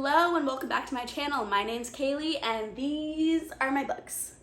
Hello and welcome back to my channel. My name's Kaylee and these are my books.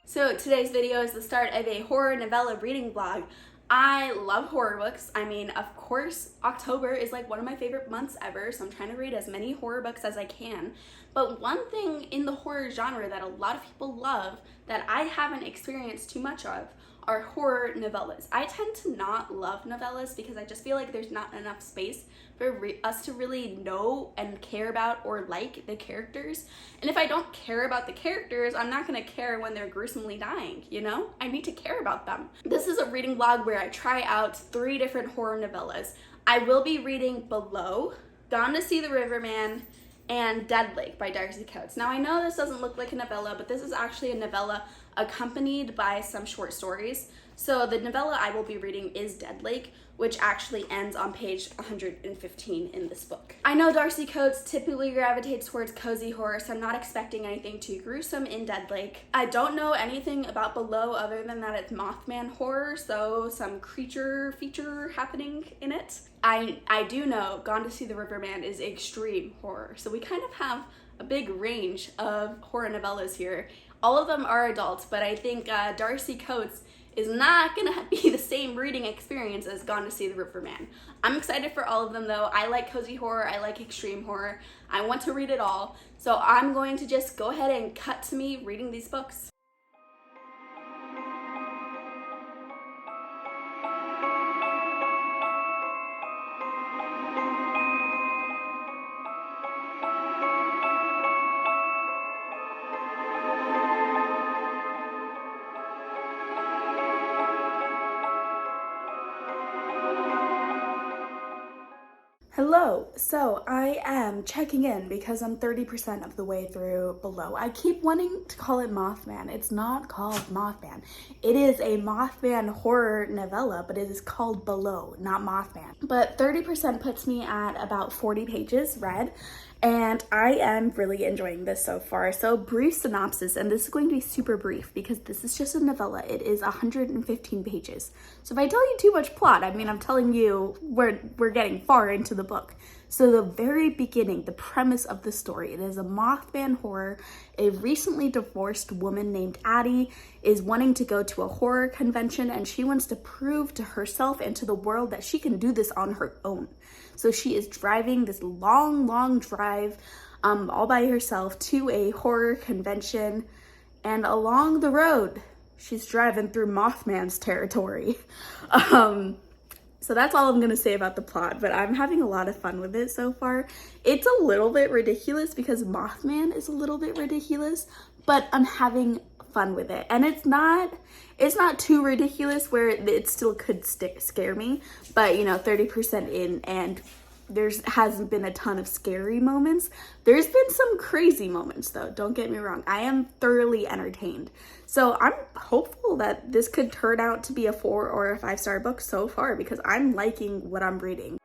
So today's video is the start of a horror novella reading vlog. I love horror books. I mean, of course, October is like one of my favorite months ever, so I'm trying to read as many horror books as I can. But one thing in the horror genre that a lot of people love that I haven't experienced too much of are horror novellas. I tend to not love novellas because I just feel like there's not enough space for us to really know and care about or like the characters. And if I don't care about the characters, I'm not gonna care when they're gruesomely dying, you know? I need to care about them. This is a reading vlog where I try out 3 different horror novellas. I will be reading Below, Gone to See the Riverman, and Dead Lake by Darcy Coates. Now I know this doesn't look like a novella, but this is actually a novella accompanied by some short stories. So the novella I will be reading is Dead Lake, which actually ends on page 115 in this book. I know Darcy Coates typically gravitates towards cozy horror, so I'm not expecting anything too gruesome in Dead Lake. I don't know anything about Below other than that it's Mothman horror, so some creature feature happening in it. I do know Gone to See the Riverman is extreme horror, so we kind of have a big range of horror novellas here. All of them are adults, but I think Darcy Coates is not gonna be the same reading experience as Gone to See the Riverman. I'm excited for all of them though. I like cozy horror, I like extreme horror. I want to read it all. So I'm going to just go ahead and cut to me reading these books. Hello, so I am checking in because I'm 30% of the way through Below. I keep wanting to call it Mothman. It's not called Mothman. It is a Mothman horror novella, but it is called Below, not Mothman. But 30% puts me at about 40 pages read, and I am really enjoying this so far. So brief synopsis, and this is going to be super brief because this is just a novella. It is 115 pages. So if I tell you too much plot, I mean, I'm telling you we're getting far into the book. So the very beginning, the premise of the story, it is a Mothman horror. A recently divorced woman named Addie is wanting to go to a horror convention, and she wants to prove to herself and to the world that she can do this on her own. So she is driving this long drive all by herself to a horror convention, and along the road, she's driving through Mothman's territory. So that's all I'm gonna say about the plot, but I'm having a lot of fun with it so far. It's a little bit ridiculous because Mothman is a little bit ridiculous, but I'm having fun with it. And it's not too ridiculous where it still could scare me, but you know, 30% in and hasn't been a ton of scary moments. There's been some crazy moments though, don't get me wrong. I am thoroughly entertained. So I'm hopeful that this could turn out to be a 4 or a 5-star book so far because I'm liking what I'm reading.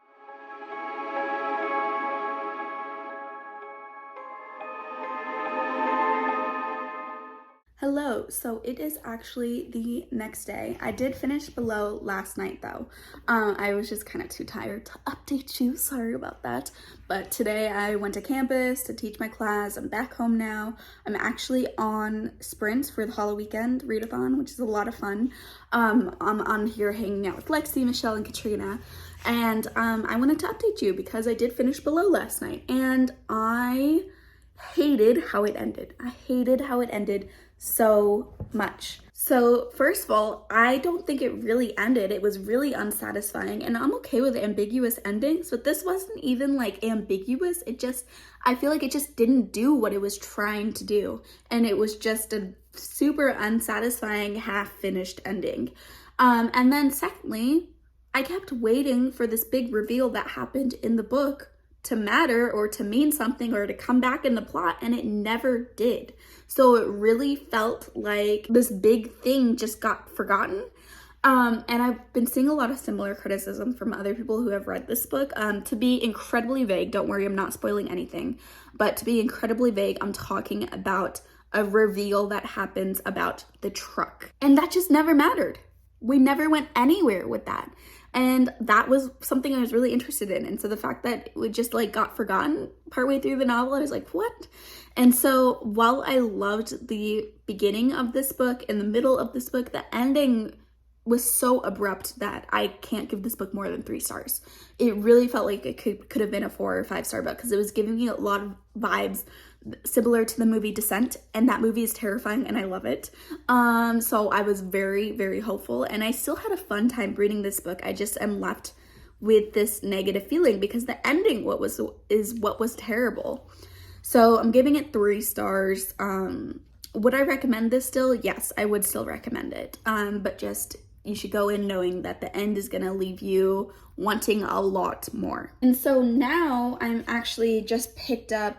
Hello, so it is actually the next day. I did finish Below last night though. I was just kind of too tired to update you, sorry about that. But today I went to campus to teach my class. I'm back home now. I'm actually on sprints for the Halloween weekend readathon, which is a lot of fun. I'm on here hanging out with Lexi, Michelle, and Katrina. And I wanted to update you because I did finish Below last night and I hated how it ended. I hated how it ended so much. So first of all, I don't think it really ended. It was really unsatisfying, and I'm okay with ambiguous endings, but this wasn't even like ambiguous. I feel like it just didn't do what it was trying to do, and it was just a super unsatisfying half-finished ending. And then secondly, I kept waiting for this big reveal that happened in the book to matter or to mean something or to come back in the plot, and it never did. So it really felt like this big thing just got forgotten. And I've been seeing a lot of similar criticism from other people who have read this book. To be incredibly vague, don't worry, I'm not spoiling anything, but to be incredibly vague, I'm talking about a reveal that happens about the truck. And that just never mattered. We never went anywhere with that. And that was something I was really interested in. And so the fact that it just like got forgotten partway through the novel, I was like, what? And so while I loved the beginning of this book and the middle of this book, the ending was so abrupt that I can't give this book more than 3 stars. It really felt like it could have been a 4 or 5 star book because it was giving me a lot of vibes similar to the movie Descent, and that movie is terrifying and I love it. So I was very, very hopeful, and I still had a fun time reading this book. I just am left with this negative feeling because the ending is what was terrible. So I'm giving it 3 stars. Would I recommend this still? Yes, I would still recommend it. But just you should go in knowing that the end is gonna leave you wanting a lot more. And so now I'm actually just picked up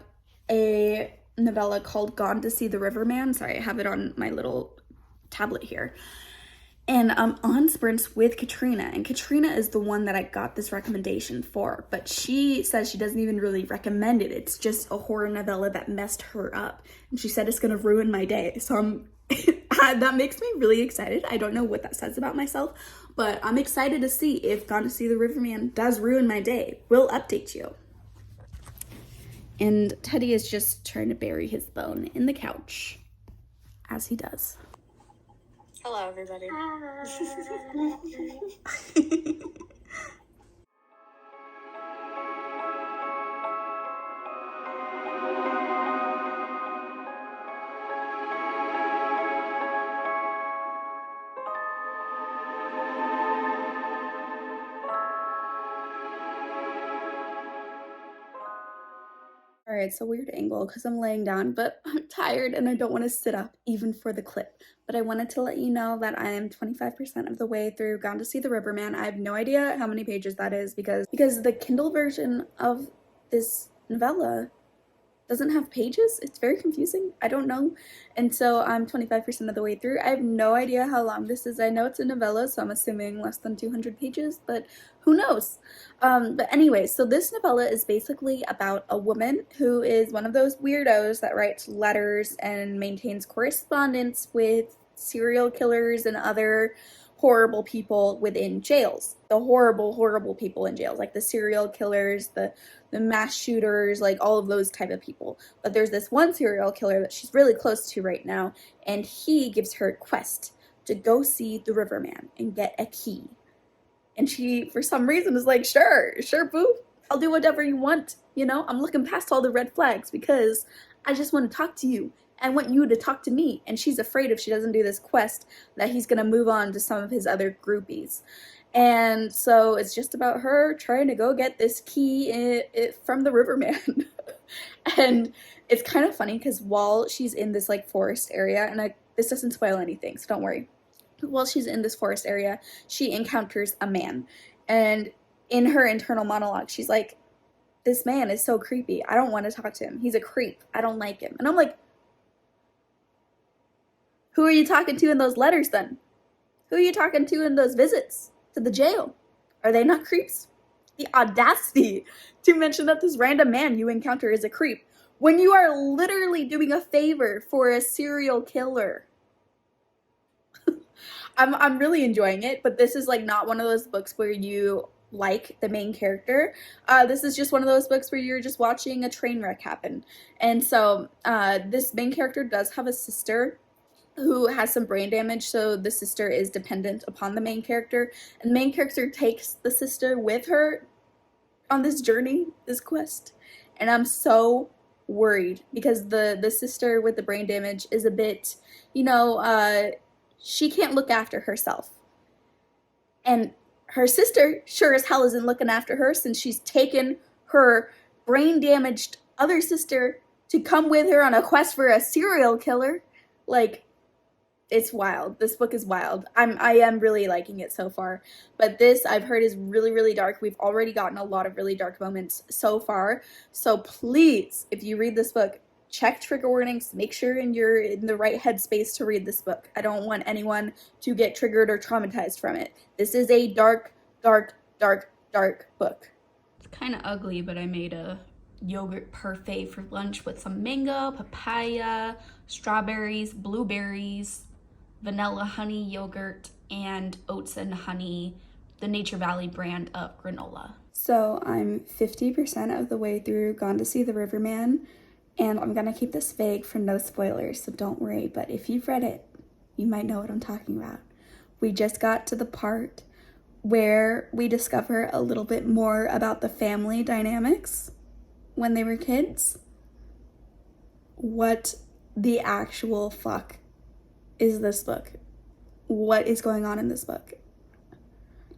a novella called Gone to See the Riverman. Sorry, I have it on my little tablet here. And I'm on sprints with Katrina, and Katrina is the one that I got this recommendation for, but she says she doesn't even really recommend it. It's just a horror novella that messed her up, and she said it's gonna ruin my day. So that makes me really excited. I don't know what that says about myself, but I'm excited to see if Gone to See the Riverman does ruin my day. We'll update you. And Teddy is just trying to bury his bone in the couch, as he does. Hello, everybody. All right, it's a weird angle because I'm laying down, but I'm tired and I don't want to sit up even for the clip. But I wanted to let you know that I am 25% of the way through Gone to See the Riverman. I have no idea how many pages that is because the Kindle version of this novella doesn't have pages. It's very confusing. I don't know. And so I'm 25% of the way through. I have no idea how long this is. I know it's a novella, so I'm assuming less than 200 pages, but who knows? But anyway, so this novella is basically about a woman who is one of those weirdos that writes letters and maintains correspondence with serial killers and other horrible people within jails. The horrible, horrible people in jails, like the serial killers, the mass shooters, like all of those type of people. But there's this one serial killer that she's really close to right now, and he gives her a quest to go see the Riverman and get a key. And she, for some reason, is like, sure, boo, I'll do whatever you want. You know, I'm looking past all the red flags because I just want to talk to you. I want you to talk to me. And she's afraid if she doesn't do this quest that he's going to move on to some of his other groupies. And so it's just about her trying to go get this key from the Riverman. And it's kind of funny because while she's in this like forest area, and this doesn't spoil anything, so don't worry. While she's in this forest area, she encounters a man. And in her internal monologue, she's like, this man is so creepy. I don't want to talk to him. He's a creep. I don't like him. And I'm like, who are you talking to in those letters then? Who are you talking to in those visits to the jail? Are they not creeps? The audacity to mention that this random man you encounter is a creep when you are literally doing a favor for a serial killer. I'm really enjoying it, but this is like not one of those books where you like the main character. This is just one of those books where you're just watching a train wreck happen. And so this main character does have a sister who has some brain damage, so the sister is dependent upon the main character, and the main character takes the sister with her on this journey, this quest. And I'm so worried because the sister with the brain damage is a bit, you know, she can't look after herself. And her sister sure as hell isn't looking after her since she's taken her brain-damaged other sister to come with her on a quest for a serial killer. Like, it's wild. This book is wild. I am really liking it so far. But this, I've heard, is really, really dark. We've already gotten a lot of really dark moments so far. So please, if you read this book, check trigger warnings. Make sure you're in the right headspace to read this book. I don't want anyone to get triggered or traumatized from it. This is a dark, dark, dark, dark book. It's kind of ugly, but I made a yogurt parfait for lunch with some mango, papaya, strawberries, blueberries, vanilla honey yogurt, and oats and honey the Nature Valley brand of granola. So I'm 50% of the way through Gone to See the Riverman, and I'm gonna keep this vague for no spoilers, so don't worry, but if you've read it, you might know what I'm talking about. We just got to the part where we discover a little bit more about the family dynamics when they were kids. What the actual fuck is this book? What is going on in this book?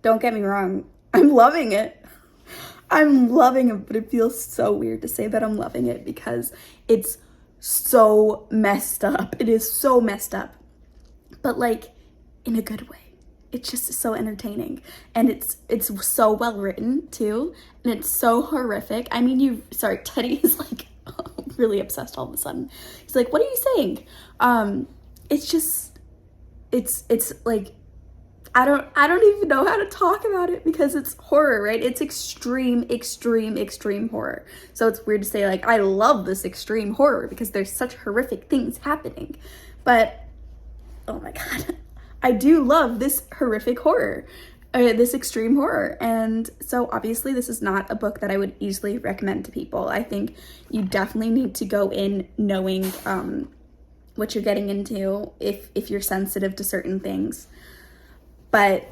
Don't get me wrong, I'm loving it. I'm loving it, but it feels so weird to say that I'm loving it because it's so messed up. It is so messed up, but like in a good way. It's just so entertaining, and it's so well written too, and it's so horrific. I mean, Teddy is like really obsessed all of a sudden. He's like, what are you saying? It's like, I don't even know how to talk about it because it's horror, right? It's extreme horror. So it's weird to say like, I love this extreme horror because there's such horrific things happening, but oh my God, I do love this horrific horror, this extreme horror. And so obviously this is not a book that I would easily recommend to people. I think you definitely need to go in knowing what you're getting into if you're sensitive to certain things. But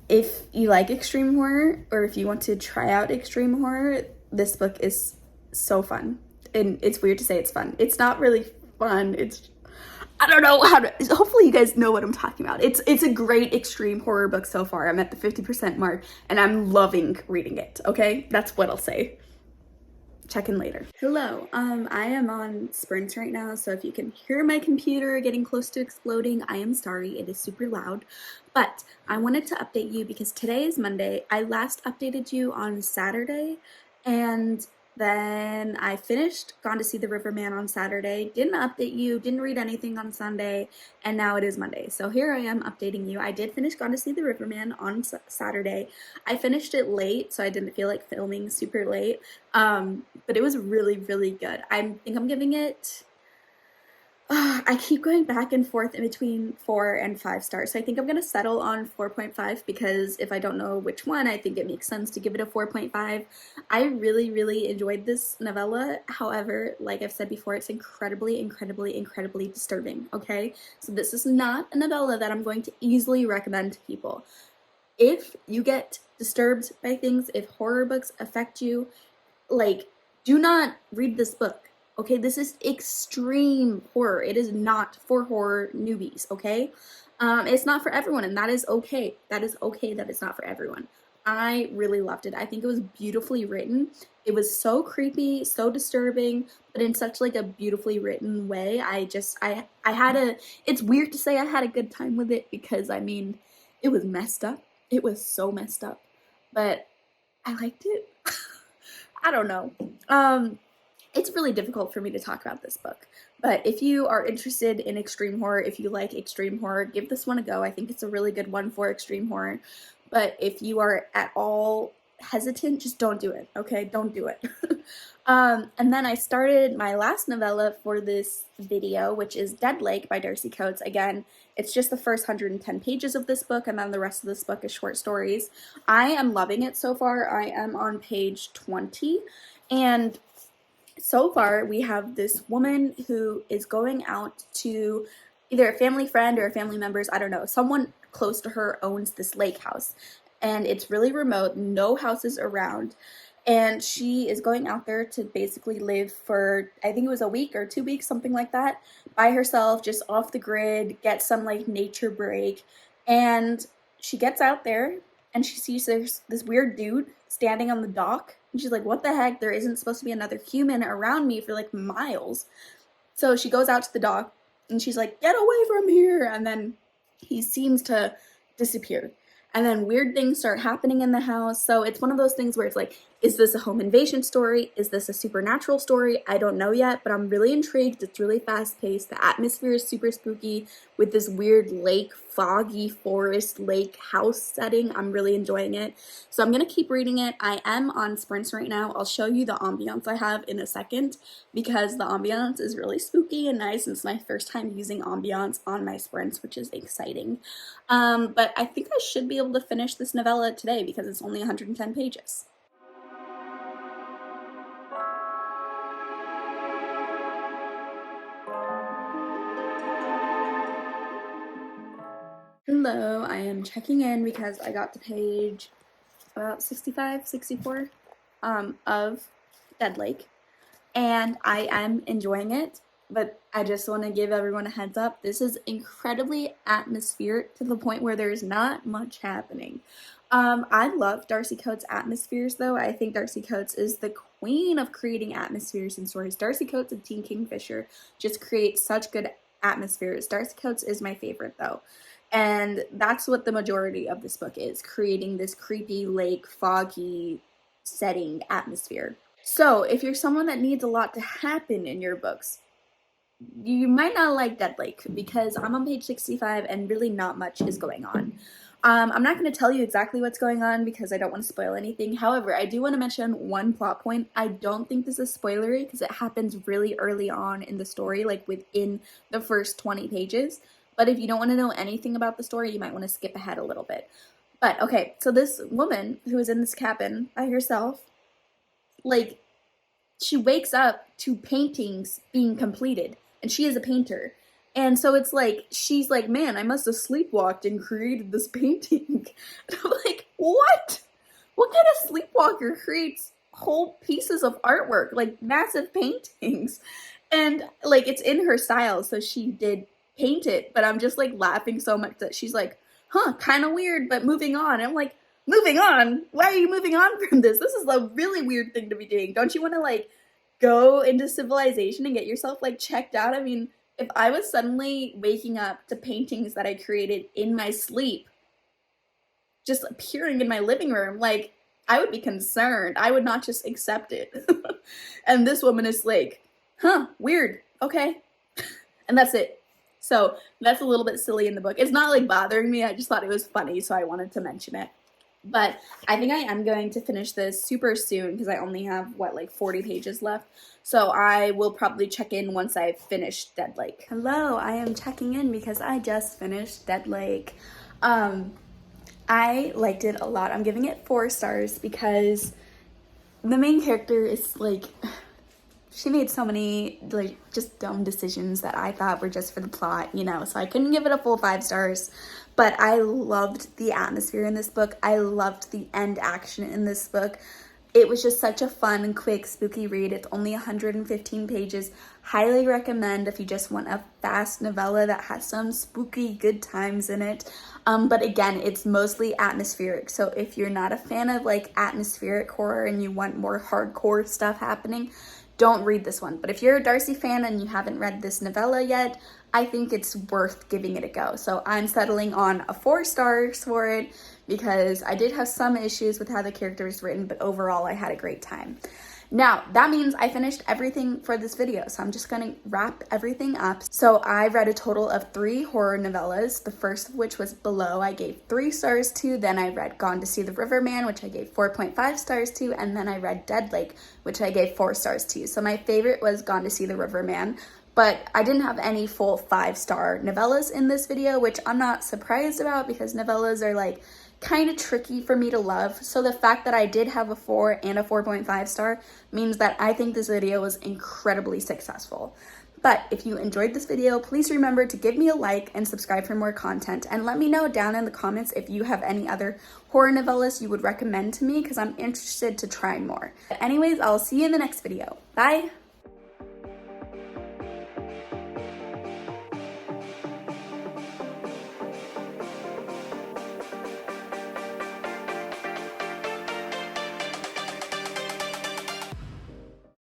if you like extreme horror, or if you want to try out extreme horror, this book is so fun. And it's weird to say it's fun. It's not really fun. I don't know how to, hopefully you guys know what I'm talking about. It's a great extreme horror book so far. I'm at the 50% mark and I'm loving reading it, okay? That's what I'll say. Check in later. Hello, I am on Sprint right now, so if you can hear my computer getting close to exploding, I am sorry, it is super loud. But I wanted to update you because today is Monday. I last updated you on Saturday, and then I finished Gone to See the Riverman on Saturday, didn't update you, didn't read anything on Sunday, and now it is Monday. So here I am updating you. I did finish Gone to See the Riverman on Saturday. I finished it late, so I didn't feel like filming super late, but it was really good. I think I'm giving it, I keep going back and forth in between 4 and 5 stars. So I think I'm going to settle on 4.5 because if I don't know which one, I think it makes sense to give it a 4.5. I really enjoyed this novella. However, like I've said before, it's incredibly disturbing, okay? So this is not a novella that I'm going to easily recommend to people. If you get disturbed by things, if horror books affect you, like, do not read this book. Okay, this is extreme horror. It is not for horror newbies, okay? It's not for everyone, and that is okay. That is okay that it's not for everyone. I really loved it. I think it was beautifully written. It was so creepy, so disturbing, but in such like a beautifully written way. I had it's weird to say I had a good time with it because, I mean, it was messed up. It was so messed up, but I liked it. I don't know. It's really difficult for me to talk about this book, but if you are interested in extreme horror, if you like extreme horror, give this one a go. I think it's a really good one for extreme horror, but if you are at all hesitant, just don't do it, okay? Don't do it. And then I started my last novella for this video, which is Dead Lake by Darcy Coates. Again, it's just the first 110 pages of this book, and then the rest of this book is short stories. I am loving it so far. I am on page 20, and so far, we have this woman who is going out to either a family friend or a family member's, I don't know, someone close to her owns this lake house, and it's really remote, no houses around, and she is going out there to basically live for, I think it was a week or 2 weeks, something like that, by herself, just off the grid, get some like nature break, and she gets out there, and she sees there's this weird dude standing on the dock. And she's like, what the heck? There isn't supposed to be another human around me for like miles. So she goes out to the dock and she's like, get away from here. And then he seems to disappear. And then weird things start happening in the house. So it's one of those things where it's like, is this a home invasion story? Is this a supernatural story? I don't know yet, but I'm really intrigued. It's really fast paced. The atmosphere is super spooky with this weird lake foggy forest lake house setting. I'm really enjoying it. So I'm going to keep reading it. I am on sprints right now. I'll show you the ambiance I have in a second because the ambiance is really spooky and nice. It's my first time using ambiance on my sprints, which is exciting. But I think I should be able to finish this novella today because it's only 110 pages. Hello, I am checking in because I got to page about 65, 64 of Dead Lake, and I am enjoying it, but I just want to give everyone a heads up. This is incredibly atmospheric to the point where there's not much happening. I love Darcy Coates' atmospheres, though. I think Darcy Coates is the queen of creating atmospheres in stories. Darcy Coates and Teen Kingfisher just create such good atmospheres. Darcy Coates is my favorite, though. And that's what the majority of this book is, creating this creepy lake, foggy setting atmosphere. So if you're someone that needs a lot to happen in your books, you might not like Dead Lake because I'm on page 65 and really not much is going on. I'm not going to tell you exactly what's going on because I don't want to spoil anything. However, I do want to mention one plot point. I don't think this is spoilery because it happens really early on in the story, like within the first 20 pages. But if you don't want to know anything about the story, you might want to skip ahead a little bit. But, okay, so this woman who is in this cabin by herself, like, she wakes up to paintings being completed. And she is a painter. And so it's like, she's like, man, I must have sleepwalked and created this painting. And I'm like, what? What kind of sleepwalker creates whole pieces of artwork, like massive paintings? And, like, it's in her style, so she did paint it, but I'm just like laughing so much that she's like, huh, kind of weird, but moving on. And I'm like, moving on? Why are you moving on from this? This is a really weird thing to be doing. Don't you want to like go into civilization and get yourself like checked out? I mean, if I was suddenly waking up to paintings that I created in my sleep just appearing in my living room, like I would be concerned. I would not just accept it. And this woman is like, huh, weird, okay. And that's it. So that's a little bit silly in the book. It's not like bothering me. I just thought it was funny, so I wanted to mention it. But I think I am going to finish this super soon because I only have, what, like 40 pages left. So I will probably check in once I've finished Dead Lake. Hello, I am checking in because I just finished Dead Lake. I liked it a lot. I'm giving it 4 stars because the main character is like... she made so many, like, just dumb decisions that I thought were just for the plot, you know, so I couldn't give it a full 5 stars, but I loved the atmosphere in this book. I loved the end action in this book. It was just such a fun, quick, spooky read. It's only 115 pages. Highly recommend if you just want a fast novella that has some spooky good times in it. But again, it's mostly atmospheric, so if you're not a fan of, like, atmospheric horror and you want more hardcore stuff happening, don't read this one. But if you're a Darcy fan and you haven't read this novella yet, I think it's worth giving it a go. So I'm settling on a 4 stars for it because I did have some issues with how the character is written, but overall I had a great time. Now, that means I finished everything for this video, so I'm just gonna wrap everything up. So I read a total of 3 horror novellas, the first of which was Below, I gave 3 stars to, then I read Gone to See the Riverman, which I gave 4.5 stars to, and then I read Dead Lake, which I gave 4 stars to. So my favorite was Gone to See the Riverman, but I didn't have any full 5-star novellas in this video, which I'm not surprised about because novellas are like kind of tricky for me to love. So the fact that I did have a 4 and a 4.5 star means that I think this video was incredibly successful. But if you enjoyed this video, please remember to give me a like and subscribe for more content, and let me know down in the comments if you have any other horror novellas you would recommend to me because I'm interested to try more. But anyways, I'll see you in the next video. Bye!